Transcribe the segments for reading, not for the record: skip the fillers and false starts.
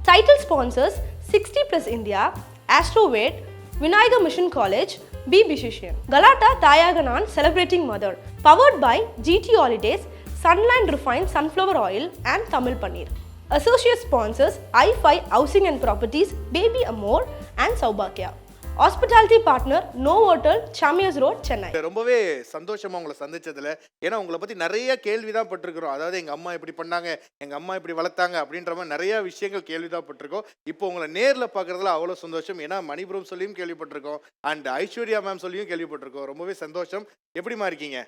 Title sponsors 60 Plus India, Astrovate, Vinayaga Mission College, Be Musician. Galata Tayaganan Celebrating Mother. Powered by GT Holidays, Sunland Refined Sunflower Oil and Tamil Paneer. Associate sponsors I5 Housing and Properties, Baby Amor and Saubhakya. Hospitality partner No Hotel, Chamias Road, Chennai. ரொம்பவே சந்தோஷமா உங்களை சந்திச்சதுல. ஏன்னா உங்களை பத்தி நிறைய கேள்விதான் பட்டிருக்கிறோம். அதாவது எங்க அம்மா இப்படி பண்ணாங்க, எங்க அம்மா இப்படி வளர்த்தாங்க அப்படின்ற மாதிரி நிறைய விஷயங்கள் கேள்விதான் பட்டிருக்கோம். இப்போ உங்களை நேர்ல பார்க்கறதுல அவ்வளவு சந்தோஷம். ஏன்னா மணிபுரம் சொல்லியும் கேள்விப்பட்டிருக்கோம், அண்ட் ஐஸ்வர்யா மேம் சொல்லியும் கேள்விப்பட்டிருக்கோம். ரொம்பவே சந்தோஷம். எப்படிமா இருக்கீங்க?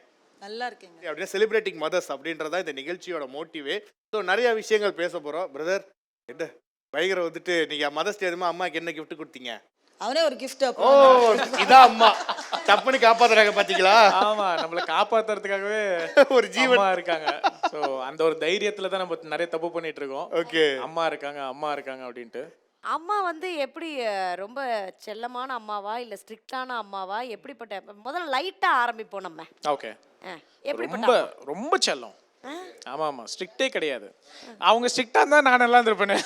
நல்லா இருக்கீங்க. அப்படின்னா செலிப்ரேட்டிங் மதர்ஸ் அப்படின்றதான் இந்த நிகழ்ச்சியோட மோட்டிவே. ஸோ நிறைய விஷயங்கள் பேச போறோம். பிரதர் என்ன பயங்கர வந்துட்டு நீங்க மதர்ஸ் டே அம்மாக்கு என்ன கிஃப்ட் கொடுத்தீங்க? அவனே ஒரு கிஃப்ட். ஓ இதான் அம்மா தப்புன்னு காப்பாத்துறாங்க பாத்தீங்களா? ஆமா, நம்மள காப்பாத்துறதுக்காகவே ஒரு ஜீவன் இருக்காங்க. சோ அந்த ஒரு தைரியத்துல தான் நம்ம நிறைய தப்பு பண்ணிட்டு இருக்கோம். ஓகே, அம்மா இருக்காங்க அப்படின்ட்டு. அம்மா வந்து எப்படி ரொம்ப செல்லமான அம்மாவா இல்ல ஸ்ட்ரிக்டான அம்மாவா, எப்படிப்பட்ட? முதல்ல லைட்டா ஆரம்பிப்போம் நம்ம. ஓகே, எப்படிப்பட்ட ரொம்ப ரொம்ப செல்லம். ஆமா ஆமா, ஸ்ட்ரிக்டே கிடையாது. அவங்க ஸ்ட்ரிக்டா இருந்தா நான் நல்லா இருந்திருப்பேன்.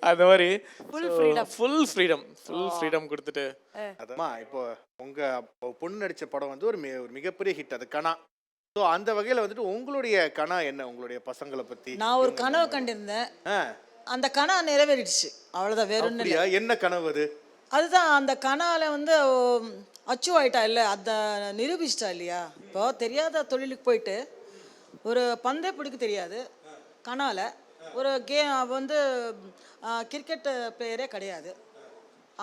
அந்த மாதிரி ஃபுல் ஃப்ரீடம் கொடுத்துட்டு. அம்மா இப்போ உங்க பொண்ணு நடிச்ச படம் வந்து ஒரு மிகப்பெரிய ஹிட், அது கனா. ஸோ அந்த வகையில வந்துட்டு உங்களுடைய கனா என்ன, உங்களுடைய பசங்களை பத்தி? நான் ஒரு கனவு கண்டிருந்தேன், அந்த கனவு நிறைவேறிடுச்சு, அவ்வளவுதான். வேற ஒன்றும் இல்லை. என்ன கனவு அது? அதுதான், அந்த கனால வந்து அச்சு ஆயிட்டா இல்லை, அதை நிரூபிச்சிட்டா இல்லையா. இப்போ தெரியாத தொழிலுக்கு போயிட்டு ஒரு பந்தய பிடிக்க தெரியாது, கனால ஒரு வந்து கிரிக்கெட் பிளேயரே கிடையாது.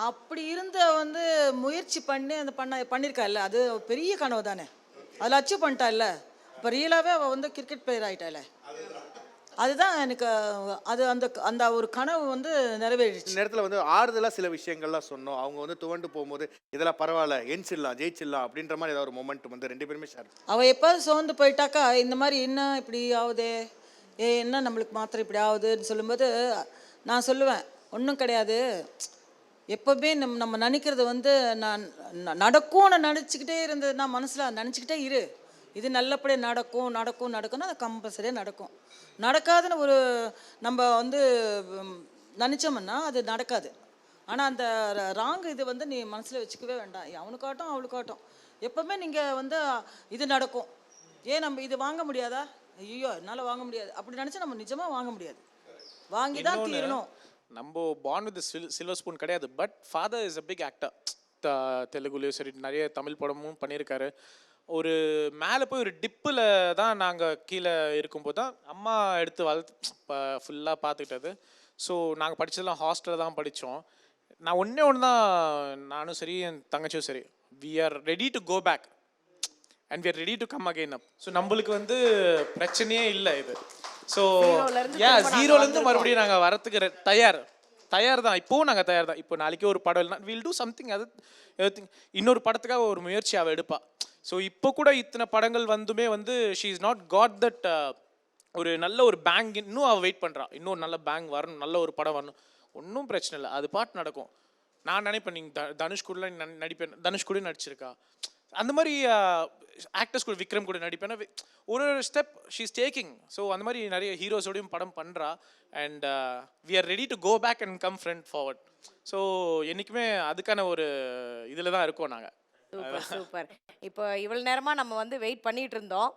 அப்படி இருந்த வந்து முயற்சி பண்ணி அந்த பண்ணியிருக்கா இல்லை, அது பெரிய கனவு தானே. அதில் அச்சீவ் பண்ணிட்டா இல்லை. இப்போ ரியலாகவே அவள் வந்து கிரிக்கெட் பிளேயர் ஆகிட்டா இல்லை. அதுதான் எனக்கு அது அந்த அந்த ஒரு கனவு வந்து நிறைவேறிடுச்சு. நேரத்தில் வந்து ஆறுதலாக சில விஷயங்கள்லாம் சொன்னோம். அவங்க வந்து துவண்டு போகும்போது இதெல்லாம் பரவாயில்ல, எஞ்சிடலாம் ஜெயிச்சிடலாம் அப்படின்ற மாதிரி ஏதாவது ஒரு மொமெண்ட் வந்து ரெண்டு பேருமே ஷேர். அவள் எப்போது சோர்ந்து போயிட்டாக்கா இந்த மாதிரி என்ன இப்படி ஆகுதே, என்ன நம்மளுக்கு மாத்திரம் இப்படி ஆகுதுன்னு சொல்லும்போது நான் சொல்லுவேன், ஒன்றும் கிடையாது. எப்போவுமே நம்ம நினைக்கிறது வந்து நான் நடக்கும்னு நினச்சிக்கிட்டே இருந்ததுன்னா மனசில் நினச்சிக்கிட்டே இரு, இது நல்லபடியாக நடக்கும்னா அது கம்பல்சரியாக நடக்கும். நடக்காதுன்னு ஒரு நம்ம வந்து நினச்சோம்னா அது நடக்காது. ஆனால் அந்த ராங் இது வந்து நீ மனசில் வச்சுக்கவே வேண்டாம். அவனுக்காட்டும் அவளுக்காட்டும் எப்போவுமே நீங்கள் வந்து இது நடக்கும், ஏன் நம்ம இது வாங்க முடியாதா, ஐயோ என்னால் வாங்க முடியாது அப்படி நினச்சா நம்ம நிஜமாக வாங்க முடியாது, வாங்கி தான் தீரணும். நம்ம பார்ன் வித் சில்வர் ஸ்பூன் கிடையாது. But father is a big actor. தெலுங்குலேயும் சரி நிறைய தமிழ் படமும் பண்ணியிருக்காரு. ஒரு மேலே போய் ஒரு டிப்பில் தான் நாங்கள் கீழே இருக்கும்போது தான் அம்மா எடுத்து வளர்த்து ஃபுல்லாக பார்த்துக்கிட்டது. ஸோ நாங்கள் படித்ததெல்லாம் ஹாஸ்டலில் தான் படித்தோம். நான் ஒன்று தான், நானும் சரி என் தங்கச்சியும் சரி, we are ready to go back and we are ready to come again up. So நம்மளுக்கு வந்து பிரச்சனையே இல்லை இது. ஸோ ஜீரோலேருந்து மறுபடியும் நாங்கள் வரத்துக்கு தயார் தான். இப்போவும் நாங்கள் தயார் தான். இப்போ நாளைக்கு ஒரு படம் இல்லைனா வில் டூ சம்திங், அது இன்னொரு படத்துக்காக ஒரு முயற்சி அவள் எடுப்பா. ஸோ இப்போ கூட இத்தனை படங்கள் வந்துமே வந்து she is not got that ஒரு நல்ல ஒரு பேங்க். இன்னும் அவள் வெயிட் பண்ணுறான், இன்னும் நல்ல பேங்க் வரணும், நல்ல ஒரு படம் வரணும். ஒன்றும் பிரச்சனை இல்லை, அது பாட்டு நடக்கும். நான் நினைப்பேன் நீங்கள் தனுஷ் கூட நடிப்பேன், தனுஷ் கூட நடிச்சிருக்கா, அந்த மாதிரி ஆக்டர்ஸ் கூட விக்ரம் கூட நடிப்பேன். ஒரு step she is taking. So அந்த மாதிரி நிறைய ஹீரோஸோடையும் படம் பண்ணுறா. And we are ready to go back and come front forward. So என்றைக்குமே அதுக்கான ஒரு இதில் தான் இருக்கோம் நாங்கள். சூப்பர். இப்போ இவ்வளவு நேரமா நம்ம வந்து வெயிட் பண்ணிட்டு இருந்தோம்,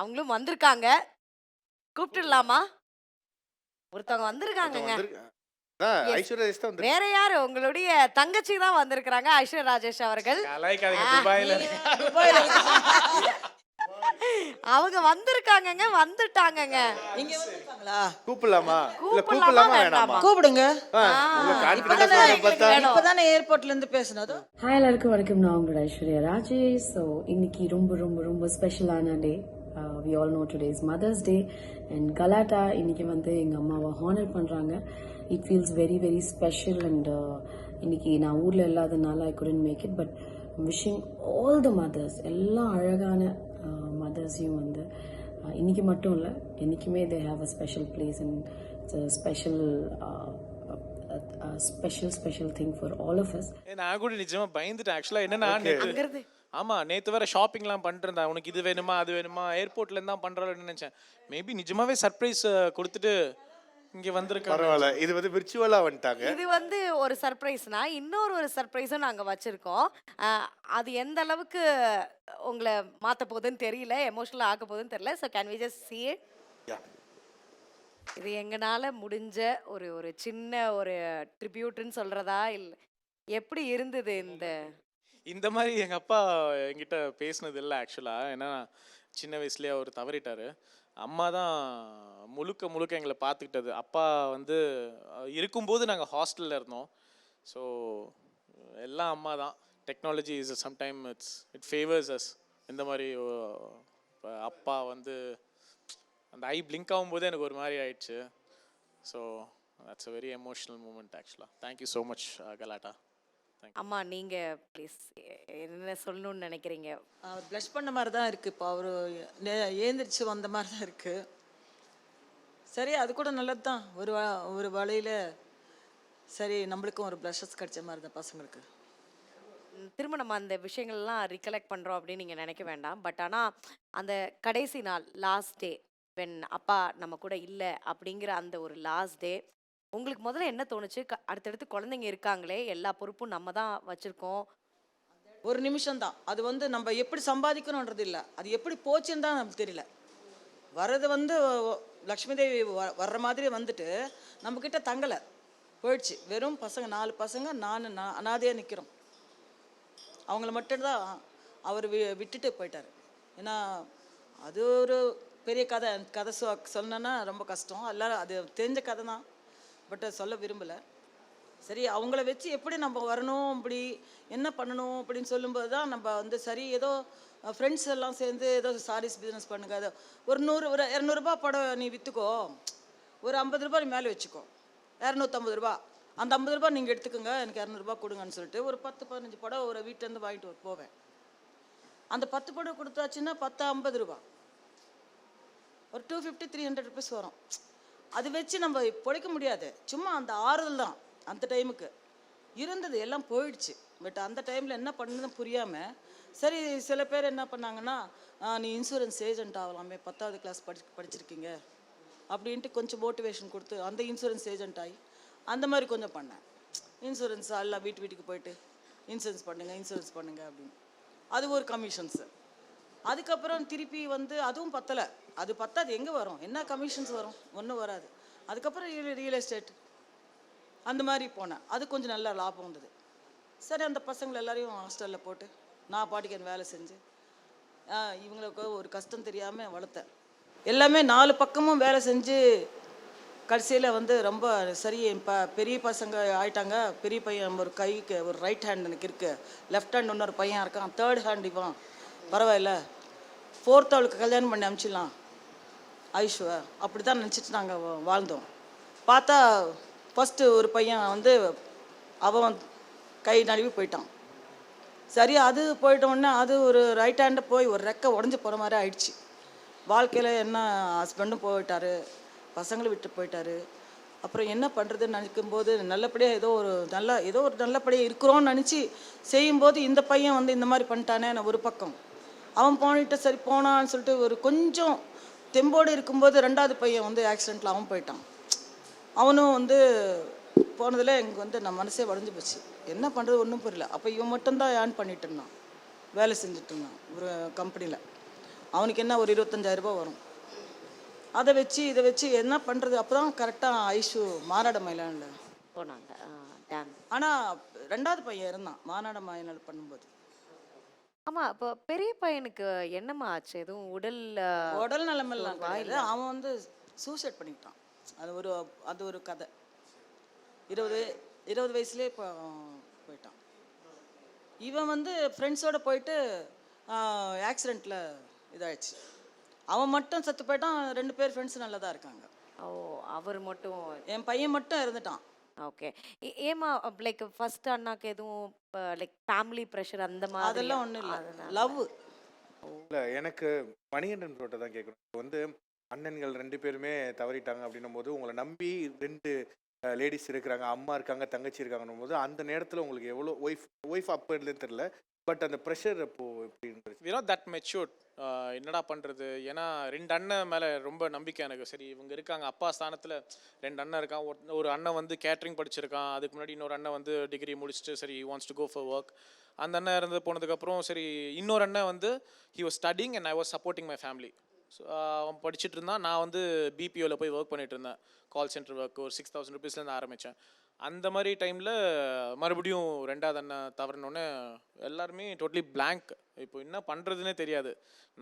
அவங்களும் வந்திருக்காங்க. கூப்பிட்டுடலாமா? ஒருத்தவங்க வந்திருக்காங்கங்க. வேற யாரு, உங்களுடைய தங்கச்சி தான் வந்திருக்காங்க, ஐஸ்வர்யா ராஜேஷ் அவர்கள். அவங்க வந்திருக்காங்கங்க, வந்துட்டாங்கங்க. இங்க வந்திருக்காங்களா? கூப்பிடலாமா? கூப்பிடுங்க. இப்பதானே ஏர்போர்ட்ல இருந்து பேசுனது. ஹாய் எல்லாருக்கும் வணக்கம், நான் உங்களோட ஐஸ்வர்யா ராஜேஷ். ஸோ இன்னைக்கு ரொம்ப ரொம்ப ரொம்ப ஸ்பெஷலான day. We all know today is mother's day and Galatta இன்னைக்கு வந்து எங்கள் அம்மாவை ஹானர் பண்ணுறாங்க. It feels very very special. And இன்னைக்கு நான் ஊரில் இல்லாதனால I couldn't make it, but wishing all the mothers, எல்லா அழகான மதர்ஸையும் வந்து இன்னைக்கு மட்டும் இல்லை, என்றைக்குமே they have a special place and special thing for all of us. நான் கூட நிஜமாக பயந்துட்டேன் ஆக்சுவலாக. என்னன்னா ஆமாம், நேற்று வேறு ஷாப்பிங்லாம் பண்ணிருந்தேன். உனக்கு இது வேணுமா அது வேணுமா, ஏர்போர்ட்லேருந்து தான் பண்ணுறான்னு நினச்சேன். மேபி நிஜமாவே சர்ப்ரைஸ் கொடுத்துட்டு இங்கே வந்திருக்காங்க. பரவாயில்ல, இது வந்து விர்ச்சுவலா வந்துட்டாங்க. இது வந்து ஒரு சர்ப்ரைஸ்னா இன்னொரு ஒரு சர்ப்ரைஸும் நாங்க வச்சிருக்கோம். அது எந்த அளவுக்கு உங்களை மாத்த போகுதுன்னு தெரியல, எமோஷனலா ஆக்க போகுதுன்னு தெரியல. So can we just see it? Yeah. இது எங்கனால முடிஞ்ச ஒரு ஒரு சின்ன ஒரு ட்ரிபியூட்னு சொல்றதா இல்ல எப்படி இருந்தது இந்த இந்த மாதிரி எங்கள் அப்பா என்கிட்ட பேசினது இல்லை ஆக்சுவலாக. ஏன்னா சின்ன வயசுலேயே அவர் தவறிட்டார். அம்மா தான் முழுக்க முழுக்க எங்களை பார்த்துக்கிட்டது. அப்பா வந்து இருக்கும்போது நாங்கள் ஹாஸ்டலில் இருந்தோம். ஸோ எல்லாம் அம்மா தான். Technology is sometime it favours us. இந்த மாதிரி அப்பா வந்து அந்த ஐ பிளிங்க் ஆகும்போது எனக்கு ஒரு மாதிரி ஆயிடுச்சு. So that's a very emotional moment ஆக்சுவலாக. Thank you so much Galatta. அம்மா நீங்க ப்ளீஸ் என்ன சொல்லணும்னு நினைக்கிறீங்க? அவர் ப்ளஷ் பண்ண மாதிரி தான் இருக்குது. இப்போ அவர் ஏந்திரிச்சு வந்த மாதிரி தான் இருக்குது. சரி, அது கூட நல்லது தான். ஒரு வழியில் சரி நம்மளுக்கும் ஒரு ப்ளஷஸ் கிடைச்ச மாதிரி தான் பசங்களுக்கு. திரும்ப நம்ம அந்த விஷயங்கள்லாம் ரிகலெக்ட் பண்ணுறோம் அப்படின்னு நீங்கள் நினைக்க வேண்டாம். பட் ஆனால் அந்த கடைசி நாள் லாஸ்ட் டே வென் அப்பா நம்ம கூட இல்லை அப்படிங்கிற அந்த ஒரு லாஸ்ட் டே உங்களுக்கு முதல்ல என்ன தோணுச்சு? அடுத்தடுத்து குழந்தைங்க இருக்காங்களே, எல்லா பொறுப்பும் நம்ம தான் வச்சுருக்கோம். ஒரு நிமிஷம் தான் அது வந்து நம்ம எப்படி சம்பாதிக்கணுன்றது இல்லை, அது எப்படி போச்சுன்னு தான் நமக்கு தெரியல. வர்றது வந்து லக்ஷ்மி தேவி வர்ற மாதிரி வந்துட்டு நம்மக்கிட்ட தங்கலை, போயிடுச்சு. வெறும் பசங்க 4 பசங்க, நான் அனாதையாக நிற்கிறோம். அவங்கள மட்டும்தான் அவர் விட்டுட்டு போயிட்டார். ஏன்னா அது ஒரு பெரிய கதை. கதை சொன்னேன்னா ரொம்ப கஷ்டம். எல்லாரும் அது தெரிஞ்ச கதை தான், பட் சொல்ல விரும்பலை. சரி, அவங்கள வச்சு எப்படி நம்ம வரணும், அப்படி என்ன பண்ணணும் அப்படின்னு சொல்லும்போது தான் நம்ம வந்து சரி ஏதோ ஃப்ரெண்ட்ஸ் எல்லாம் சேர்ந்து ஏதோ சாரீஸ் பிஸ்னஸ் பண்ணுங்க, ஏதோ ஒரு 200 படம் நீ விற்றுக்கோ, ஒரு 50 ரூபாய் நீ மேலே வச்சுக்கோ, 250 ரூபா, அந்த 50 ரூபாய் நீங்கள் எடுத்துக்கோங்க, எனக்கு 200 கொடுங்கன்னு சொல்லிட்டு ஒரு 10-15 படம் ஒரு வீட்டிலேருந்து வாங்கிட்டு போவேன். அந்த 10 படம் கொடுத்தாச்சுன்னா 10-50 ரூபா, ஒரு 250-300 ருபீஸ் வரும். அது வச்சு நம்ம பிழைக்க முடியாது. சும்மா அந்த ஆறுதல் தான். அந்த டைமுக்கு இருந்தது எல்லாம் போயிடுச்சு. பட் அந்த டைமில் என்ன பண்ணுதுன்னு புரியாமல் சரி சில பேர் என்ன பண்ணாங்கன்னா, நீ இன்சூரன்ஸ் ஏஜென்ட் ஆகலாமே, 10வது கிளாஸ் படிச்சிருக்கீங்க அப்படின்ட்டு கொஞ்சம் மோட்டிவேஷன் கொடுத்து அந்த இன்சூரன்ஸ் ஏஜென்ட் ஆகி அந்த மாதிரி கொஞ்சம் பண்ணேன். இன்சூரன்ஸ் எல்லாம் வீட்டுக்கு போயிட்டு இன்சூரன்ஸ் பண்ணுங்க அப்படின்னு. அது ஒரு கமிஷன்ஸு. அதுக்கப்புறம் திருப்பி வந்து அதுவும் பத்தலை. அது பத்தாது, எங்கே வரும், என்ன கமிஷன்ஸ் வரும், ஒன்றும் வராது. அதுக்கப்புறம் ரியல் எஸ்டேட் அந்த மாதிரி போனேன். அது கொஞ்சம் நல்ல லாபம் வந்தது. சரி, அந்த பசங்களை எல்லாரையும் ஹாஸ்டலில் போட்டு நான் பாட்டிக்கு வேலை செஞ்சு இவங்களுக்கு ஒரு கஷ்டம் தெரியாமல் வளர்த்தேன். எல்லாமே 4 பக்கமும் வேலை செஞ்சு கடைசியில் வந்து ரொம்ப சரி பெரிய பசங்க ஆயிட்டாங்க. பெரிய பையன் ஒரு கைக்கு ஒரு ரைட் ஹேண்ட் எனக்கு இருக்குது, லெஃப்ட் ஹேண்ட் இன்னொரு பையன் இருக்கான், 3rd ஹேண்ட் இவன், பரவாயில்ல 4th அவளுக்கு கல்யாணம் பண்ணி அனுப்பிச்சிடலாம் ஐஷுவை, அப்படி தான் நினச்சிட்டு நாங்கள் வாழ்ந்தோம். பார்த்தா ஃபஸ்ட்டு ஒரு பையன் வந்து அவன் கை நழுவி போயிட்டான். சரி, அது போயிட்டோன்னே அது ஒரு ரைட் ஹேண்டை போய் ஒரு ரெக்கை உடஞ்சி போகிற மாதிரி ஆயிடுச்சு. வாழ்க்கையில் என்ன ஹஸ்பண்டும் போயிட்டார், பசங்களும் விட்டு போயிட்டார். அப்புறம் என்ன பண்ணுறதுன்னு நினைக்கும்போது நல்லபடியாக ஏதோ ஒரு நல்லபடியாக இருக்கிறோன்னு நினச்சி செய்யும்போது இந்த பையன் வந்து இந்த மாதிரி பண்ணிட்டானே. ஒரு பக்கம் அவன் போனிட்டு சரி போனான்னு சொல்லிட்டு ஒரு கொஞ்சம் தெம்போடு இருக்கும்போது 2வது பையன் வந்து ஆக்சிடெண்ட்டில் அவன் போயிட்டான். அவனும் வந்து போனதில் எனக்கு வந்து நான் மனசே உடஞ்சி போச்சு. என்ன பண்ணுறது ஒன்றும் புரியல. அப்போ இவன் மட்டும்தான் ஏர்ன் பண்ணிட்டு இருந்தான், வேலை செஞ்சுட்டு இருந்தான் ஒரு கம்பெனியில். அவனுக்கு என்ன ஒரு 25,000 ரூபாய் வரும். அதை வச்சு இதை வச்சு என்ன பண்ணுறது. அப்போ தான் கரெக்டாக ஐஷு மாநாட மயிலானில் போனாங்க. ஆனால் 2வது பையன் இருந்தான் மாநாட மயிலானில் பண்ணும்போது. ஆமாம், இப்போ பெரிய பையனுக்கு என்னம்மா ஆச்சு? எதுவும் உடல் நிலைமைலாம் கிடையாது. அவன் வந்து சூசைட் பண்ணிக்கிட்டான். அது ஒரு கதை. 20 வயசுலேயே இப்போ போயிட்டான். இவன் வந்து ஃப்ரெண்ட்ஸோடு போயிட்டு ஆக்சிடெண்ட்டில் இதாகிடுச்சு. அவன் மட்டும் செத்து போயிட்டான். 2 பேர் ஃப்ரெண்ட்ஸ் நல்லா தான் இருக்காங்க. ஓ, அவர் மட்டும். என் பையன் மட்டும் இறந்துட்டான். ஓகே. ஏமா லைக் ஃபர்ஸ்ட் அண்ணாக்கு எதுவும் லைக் ஃபேமிலி ப்ரெஷர் அந்த மாதிரி? அதெல்லாம் ஒன்றும் இல்லை, லவ். இல்லை, எனக்கு மணிகண்டன் ப்ரோட்ட தான் கேட்கணும். இப்போ வந்து அண்ணன்கள் 2 பேருமே தவறிட்டாங்க அப்படின்னும் போது உங்களை நம்பி 2 லேடிஸ் இருக்கிறாங்க, அம்மா இருக்காங்க, தங்கச்சி இருக்காங்கன்னும் போது அந்த நேரத்தில் உங்களுக்கு எவ்வளோ ஒய்ஃப் அப்போ இல்லைன்னு தெரியல, பட் அந்த ப்ரெஷர் அப்போ எப்படி இருந்துச்சு? We not that matured. என்னடா பண்ணுறது, ஏன்னா 2 அண்ணன் மேலே ரொம்ப நம்பிக்கை எனக்கு. சரி இவங்க இருக்காங்க அப்பா ஸ்தானத்தில், 2 அண்ணன் இருக்கான். ஒரு அண்ணன் வந்து கேட்ரிங் படிச்சிருக்கான், அதுக்கு முன்னாடி இன்னொரு அண்ணன் வந்து டிகிரி முடிச்சுட்டு சரி wants to go for work. அந்த அண்ணன் இருந்து போனதுக்கப்புறம் சரி இன்னொரு அண்ணன் வந்து he was studying and I was supporting my family. So அவன் படிச்சுட்டு இருந்தான், நான் வந்து பிபிஓவில் போய் ஒர்க் பண்ணிட்டு இருந்தேன். கால் சென்டர் ஒர்க் ஒரு 6,000 rupeesலேருந்து ஆரம்பித்தேன். அந்த மாதிரி டைமில் மறுபடியும் 2வது அண்ணன் தவறினோடனே எல்லாருமே டோட்டலி பிளாங்க். இப்போ என்ன பண்ணுறதுனே தெரியாது.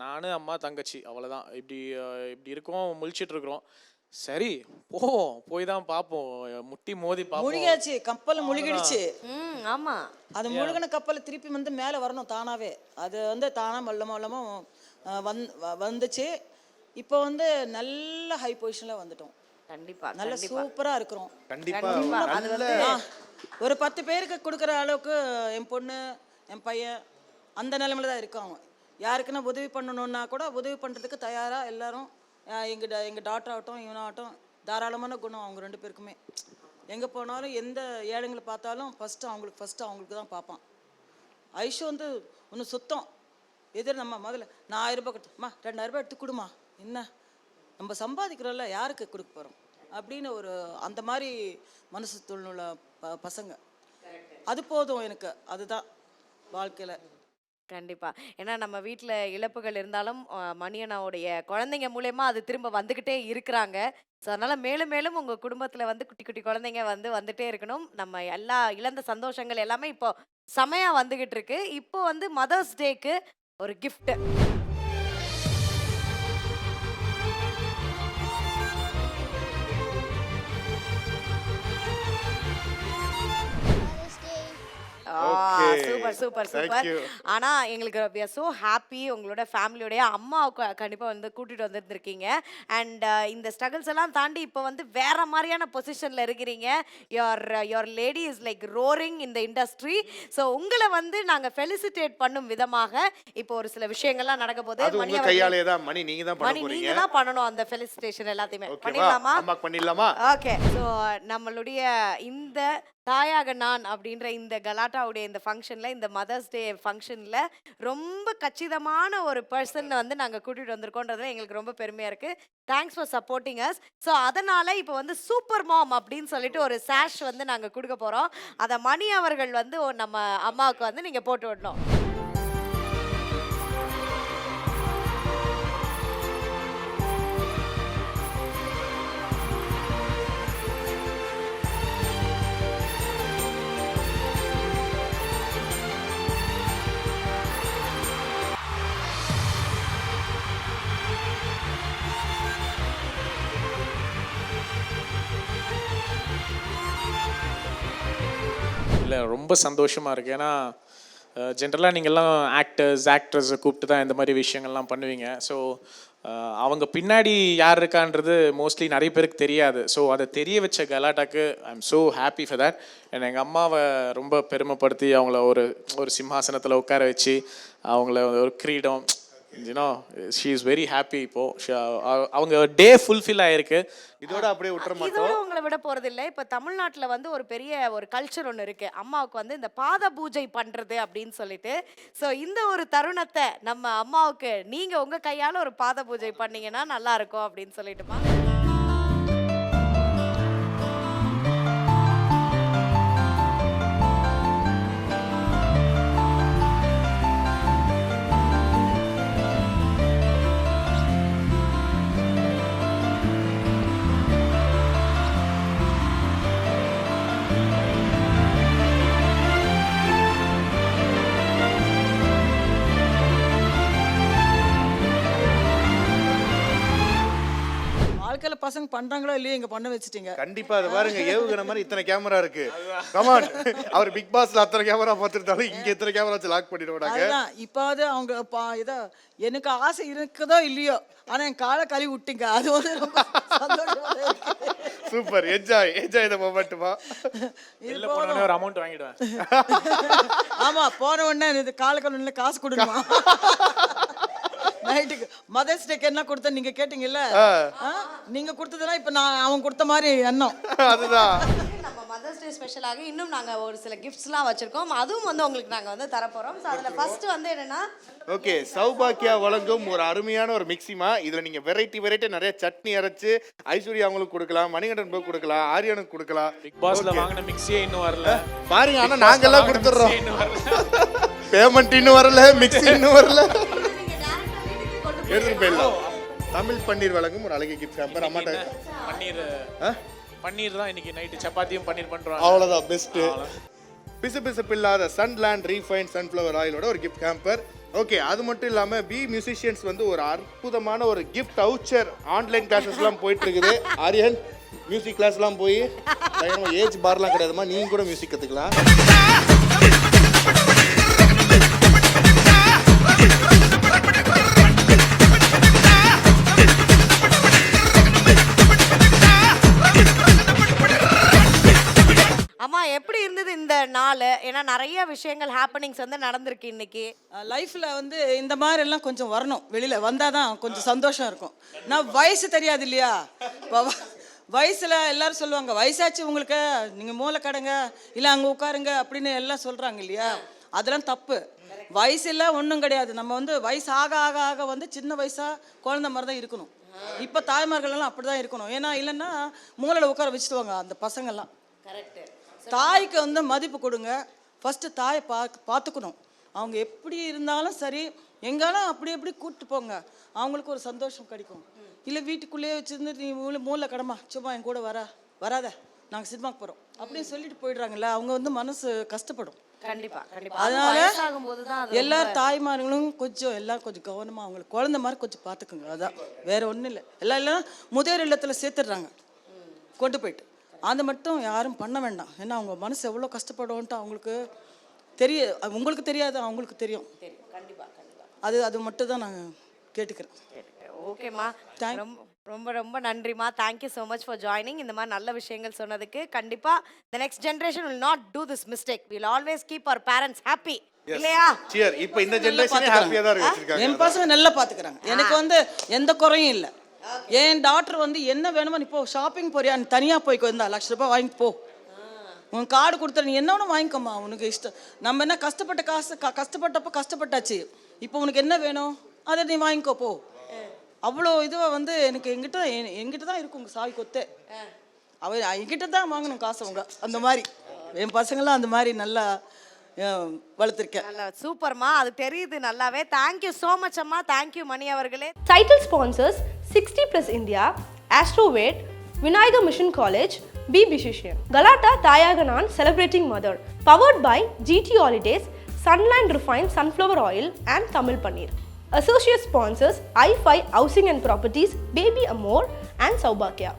நான் அம்மா தங்கச்சி அவ்வளோதான். இப்படி இருக்கோம், முழிச்சிட்ருக்குறோம். சரி போய் தான் பார்ப்போம், முட்டி மோதி பார்ப்போம். முழுகியாச்சு, கப்பல் முழுகிடுச்சு. ஆமா, அது முழுகின கப்பல் திருப்பி வந்து மேலே வரணும் தானாவே. அது வந்து தானாக மல்லமாக வந்துச்சு. இப்போ வந்து நல்ல ஹை பொசிஷனில் வந்துட்டோம். கண்டிப்பா நல்ல சூப்பராக இருக்கிறோம். கண்டிப்பா அது வந்து ஒரு 10 பேருக்கு கொடுக்குற அளவுக்கு என் பொண்ணு என் பையன் அந்த நிலைமையில தான் இருக்காங்க. யாருக்குன்னா உதவி பண்ணணுன்னா கூட உதவி பண்ணுறதுக்கு தயாராக எல்லாரும். எங்கள் டாக்டர் ஆகட்டும் இவனாகட்டும் தாராளமான குணம் அவங்க 2 பேருக்குமே. எங்கே போனாலும் எந்த ஏழைங்களை பார்த்தாலும் ஃபஸ்ட்டு அவங்களுக்கு தான் பார்ப்பான். ஐஷு வந்து ஒன்று சுத்தம் நம்ம முதல்ல நான் 1000 ரூபாய் கொடுத்தம்மா 2000 ரூபாய் எடுத்து கொடுமா, என்ன நம்ம சம்பாதிக்கிறோம்ல யாருக்கு கொடுக்க போகிறோம் அப்படின்னு ஒரு அந்த மாதிரி மனசு தொழிலுள்ள பசங்க. அது போதும் எனக்கு, அதுதான் வாழ்க்கையில். கண்டிப்பா. ஏன்னா நம்ம வீட்ல இழப்புகள் இருந்தாலும் மணியண்ணாவுடைய குழந்தைங்க மூலியமா அது திரும்ப வந்துகிட்டே இருக்கிறாங்க. ஸோ அதனால மேலும் மேலும் உங்க குடும்பத்துல வந்து குட்டி குட்டி குழந்தைங்க வந்துட்டே இருக்கணும். நம்ம எல்லா இழந்த சந்தோஷங்கள் எல்லாமே இப்போ செமையா வந்துகிட்டு இருக்கு. இப்போ வந்து மதர்ஸ் டேக்கு ஒரு gift. Super super super. ஆனா எங்களுக்கு we are so happy உங்களோட ஃபேமிலியோட அம்மாவுக்கு கண்டிப்பா வந்து கூட்டிட்டு வந்திருக்கீங்க. அண்ட் இந்த ஸ்ட்ரகிள்ஸ் எல்லாம் தாண்டி இப்போ வந்து வேற மாதிரியான பொசிஷன்ல இருக்கிறீங்க. your lady is like roaring in the industry. So உங்களை வந்து நாங்க ஃபெலிசிட்டேட் பண்ணும் விதமாக இப்போ ஒரு சில விஷயங்கள்லாம் நடக்க போகுது. அது உங்க கையாலே தான் மணி நீங்க தான் பண்ண போறீங்க. நீங்க தான் பண்ணணும் அந்த ஃபெலிசிட்டேஷன் எல்லாத்தையுமே. பண்ணிடலாமா? அம்மா பண்ணிடலாமா? ஓகே. ஸோ நம்மளுடைய இந்த தாயாக நான் அப்படின்ற இந்த கலாட்டாவுடைய இந்த ஃபங்க்ஷனில், இந்த மதர்ஸ் டே ஃபங்க்ஷனில் ரொம்ப கச்சிதமான ஒரு பர்சன் வந்து நாங்கள் கூட்டிகிட்டு வந்திருக்கோன்றதுல எங்களுக்கு ரொம்ப பெருமையாக இருக்குது. Thanks for supporting us. So அதனால் இப்போ வந்து சூப்பர் மாம் அப்படின்னு சொல்லிட்டு ஒரு சாஷ் வந்து நாங்கள் கொடுக்க போகிறோம். அதை மணி அவர்கள் வந்து நம்ம அம்மாவுக்கு வந்து நீங்கள் போட்டு விடணும். இல்லை ரொம்ப சந்தோஷமாக இருக்குது. ஏன்னா ஜென்ரலாக நீங்கள்லாம் ஆக்ட்ரஸை கூப்பிட்டு தான் இந்த மாதிரி விஷயங்கள்லாம் பண்ணுவீங்க. ஸோ அவங்க பின்னாடி யார் இருக்கான்றது மோஸ்ட்லி நிறைய பேருக்கு தெரியாது. ஸோ அதை தெரிய வச்ச கலாட்டாக்கு I am so happy for that. எங்கள் அம்மாவை ரொம்ப பெருமைப்படுத்தி அவங்கள ஒரு சிம்ஹாசனத்தில் உட்கார வச்சு அவங்கள ஒரு கிரீடம், you know she is very happy. இப்போது அவங்க டே ஃபுல்ஃபில் ஆகிருக்கு. இதோட அப்படியே விட்டுற மாட்டோம். இதோட உங்களை விட போறது இல்லை. இப்போ தமிழ்நாட்டில் வந்து ஒரு பெரிய ஒரு கல்ச்சர் ஒன்று இருக்கு, அம்மாவுக்கு வந்து இந்த பாத பூஜை பண்றது அப்படின்னு சொல்லிட்டு. ஸோ இந்த ஒரு தருணத்தை நம்ம அம்மாவுக்கு நீங்க உங்க கையால ஒரு பாத பூஜை பண்ணீங்கன்னா நல்லா இருக்கும் அப்படின்னு சொல்லிட்டுமா. வாழ்க்கையில் பசங்க பண்ணுறாங்களோ இல்லையோ இங்கே பண்ண வச்சுட்டீங்க. கண்டிப்பா அது பாருங்க, ஏவுகணை மாதிரி இத்தனை கேமரா இருக்கு. கமான், அவர் பிக் பாஸ்ல அத்தனை கேமரா பார்த்துருந்தாலும் இங்க எத்தனை கேமரா வச்சு லாக் பண்ணிடுவாங்க. அதுதான் இப்போது அவங்க இதோ எனக்கு ஆசை இருக்குதோ இல்லையோ ஆனால் என் காலை கழுவி விட்டீங்க. அது வந்து ரொம்ப சந்தோஷமா இருக்கு. சூப்பர், என்ஜாய் இந்த மொமெண்ட்டுமா. இல்லை போனோடனே ஒரு அமௌண்ட் வாங்கிடுவேன். ஆமாம், போன உடனே இது காலை கழுவுல காசு கொடுமா. நைட்டுக்கு மதர்ஸ் டேக்கு என்ன கொடுத்த நீங்க கேட்டீங்கல்ல, நீங்க கொடுத்ததெல்லாம் இப்ப நான் அவன் கொடுத்த மாதிரி எண்ணம். அதுதான் நம்ம மதர்ஸ் டே ஸ்பெஷலாக இன்னும் நாங்கள் ஒரு சில கிஃப்ட்ஸ்லாம் வச்சுருக்கோம். அதுவும் வந்து உங்களுக்கு நாங்கள் வந்து தரப்போகிறோம். ஸோ அதில் ஃபர்ஸ்ட் வந்து என்னென்னா, ஓகே, சௌபாக்கியா வழங்கும் ஒரு அருமையான ஒரு மிக்சிமா. இதுல நீங்க வெரைட்டி நிறைய சட்னி அரைச்சு ஐஸ்வர்யா அவங்களுக்கு கொடுக்கலாம், மணிகண்டன் ப்ரோ கொடுக்கலாம், ஆரியனுக்கு கொடுக்கலாம். பிக் பாஸ்ல வாங்கின மிக்ஸியே இன்னும் வரல. பாருங்க, ஆனா நாங்க எல்லாம் கொடுத்துறோம். இன்னும் வரல. பேமெண்ட் இன்னும் வரல, மிக்ஸி இன்னும் வரல. நீங்கள் டேரக்டாக வீட்டுக்கு கொண்டு போய் எடுத்துட்டு போயிடலாம். தமிழ் பன்னீர் வழங்கும் ஒரு அழகிய கிஃப்ட் ஹேம்பர். அம்மாட்ட பன்னீர் தான் இன்னைக்கு நைட்டு சப்பாத்தியும் பன்னீர் பண்றாங்க. அவ்வளவுதான், பெஸ்ட். பிசுபிசுப்பில்லாத சன்லேண்ட் ரீஃபைன் சன்ஃப்ளவர் ஆயிலோட ஒரு கிஃப்ட் ஹேம்பர். ஓகே, அது மட்டும் இல்லாம பி மியூசிஷியன்ஸ் வந்து ஒரு அற்புதமான ஒரு கிஃப்ட் வவுச்சர். ஆன்லைன் கிளாஸஸ்லாம் போயிட்டு இருக்குது. ஆரியன் மியூசிக் கிளாஸ்லாம் போய் ஏஜ் பார்லாம் கிடையாதுமா, நீங்க கூட மியூசிக் கத்துக்கலாம். அம்மா எப்படி இருந்தது இந்த நாள்? ஏன்னா நிறைய விஷயங்கள் ஹேப்பனிங்ஸ் வந்து நடந்திருக்கு இன்னைக்கு. லைஃப்பில் வந்து இந்த மாதிரி எல்லாம் கொஞ்சம் வரணும், வெளியில் வந்தால் தான் கொஞ்சம் சந்தோஷம் இருக்கும். நான் வயசு தெரியாது இல்லையா, வயசில் எல்லாரும் சொல்லுவாங்க வயசாச்சு உங்களுக்கு, நீங்கள் மூளை கடங்க இல்லை அங்கே உட்காருங்க அப்படின்னு எல்லாம் சொல்கிறாங்க இல்லையா, அதெல்லாம் தப்பு. வயசில் ஒன்றும் கிடையாது. நம்ம வந்து வயசு ஆக ஆக ஆக வந்து சின்ன வயசாக குழந்த மாதிரி தான் இருக்கணும். இப்போ தாய்மார்களெல்லாம் அப்படி தான் இருக்கணும். ஏன்னா இல்லைன்னா மூளையில் உட்கார வச்சுடுவாங்க அந்த பசங்கள்லாம். கரெக்டு. தாய்க்கு வந்து மதிப்பு கொடுங்க. ஃபஸ்ட்டு தாயை பார்த்துக்கணும். அவங்க எப்படி இருந்தாலும் சரி, எங்காலும் அப்படி எப்படி கூப்பிட்டு போங்க, அவங்களுக்கு ஒரு சந்தோஷம் கிடைக்கும். இல்லை வீட்டுக்குள்ளேயே வச்சுருந்து நீ மூளை கடமா சும்மா என் கூட வராத நாங்கள் சினிமாக்கு போகிறோம் அப்படின்னு சொல்லிட்டு போயிடுறாங்கல்ல, அவங்க வந்து மனசு கஷ்டப்படும். கண்டிப்பா கண்டிப்பா. அதனால வயசாகும்போது எல்லா தாய்மார்களும் எல்லாரும் கொஞ்சம் கவனமாக அவங்களுக்கு குழந்தை மாதிரி கொஞ்சம் பார்த்துக்குங்க. அதான், வேற ஒன்றும் இல்லை. எல்லாம் முதியோர் இல்லத்தில் சேர்த்துடுறாங்க கொண்டு போயிட்டு. அதை மட்டும் யாரும் பண்ண வேண்டாம். ஏன்னா அவங்க மனசு எவ்வளோ கஷ்டப்படும்ன்ட்டு அவங்களுக்கு உங்களுக்கு தெரியாது, அவங்களுக்கு தெரியும். அது மட்டும் தான் நான் கேட்டுக்கிறேன். ஓகேம்மா, ரொம்ப ரொம்ப நன்றிம்மா. Thank you so much for joining. இந்த மாதிரி நல்ல விஷயங்கள் சொன்னதுக்கு. கண்டிப்பாக the next generation will not do this mistake. We'll always keep our parents happy. இல்லையா? சியர். இப்போ இந்த ஜெனரேஷன் ஹாப்பியா தான் இருக்காங்க. என் பசங்க நல்லா பார்த்துக்கிறாங்க. எனக்கு வந்து எந்த குறையும் இல்லை. என் டாக்டர் வந்து என்ன வேணுமோ நீ போ, ஷாப்பிங் போறியா, நீ தனியாக போய்க்கோ, இந்த ₹1,00,000 வாங்கிட்டு போ, உன் கார்டு கொடுத்துரு, நீ என்ன வேணும் வாங்கிக்கோமா, உனக்கு இஷ்டம். நம்ம என்ன கஷ்டப்பட்ட காசு கஷ்டப்பட்டப்போ கஷ்டப்பட்டாச்சு, இப்போ உனக்கு என்ன வேணும் அதை நீ வாங்கிக்கோ போ. அவ்வளோ இதுவாக வந்து எனக்கு எங்கிட்ட தான் இருக்கும் சாவி கொத்தே. என்கிட்ட தான் வாங்கணும் காசு அவங்க. அந்த மாதிரி என் பசங்களாம் அந்த மாதிரி நல்லா வளர்த்துருக்கேன். நல்லா சூப்பர்மா, அது தெரியுது நல்லாவே. தேங்க்யூ ஸோ மச் அம்மா. தேங்க்யூ மணி அவர்களே. Title sponsors 60+ India, Astrovate, Vinayga Mission College, B Musician. Galata Tayaga Celebrating Mother. Powered by GT Holidays, Sunland Refined Sunflower Oil and Tamil Paneer. Associate sponsors I5 Housing and Properties, Baby Amor and Saubhakya.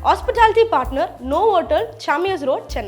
Hospitality partner Novotel, Chamias Road, Chennai.